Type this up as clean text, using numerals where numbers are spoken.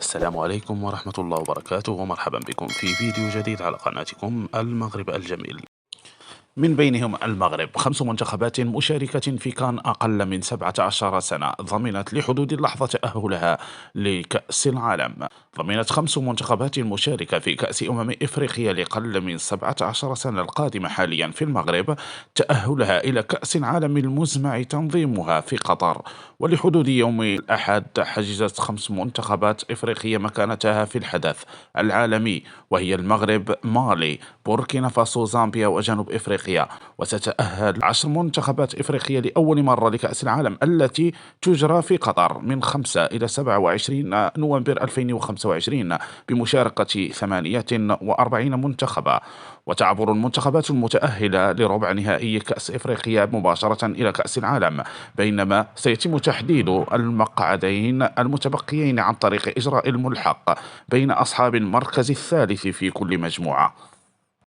السلام عليكم ورحمة الله وبركاته، ومرحبا بكم في فيديو جديد على قناتكم المغرب الجميل. من بينهم المغرب، 5 منتخبات مشاركة في كان أقل من 17 سنة ضمنت لحدود اللحظة تأهلها لكأس العالم. ضمنت 5 منتخبات مشاركة في كأس إفريقيا لأقل من 17 سنة القادمة حاليا في المغرب تأهلها إلى كأس العالم المزمع تنظيمها في قطر. ولحدود يوم الأحد حجزت 5 منتخبات إفريقية مكانتها في الحدث العالمي، وهي المغرب، مالي، بوركينا فاسو، زامبيا، وجنوب إفريقيا. وستتأهل 10 منتخبات إفريقية لأول مرة لكأس العالم التي تجرى في قطر من 5 إلى 27 نوفمبر 2025 بمشاركة 48 منتخبا. وتعبر المنتخبات المتأهلة لربع نهائي كأس إفريقيا مباشرة إلى كأس العالم، بينما سيتم تحديد المقعدين المتبقيين عن طريق إجراء الملحق بين أصحاب المركز الثالث في كل مجموعة.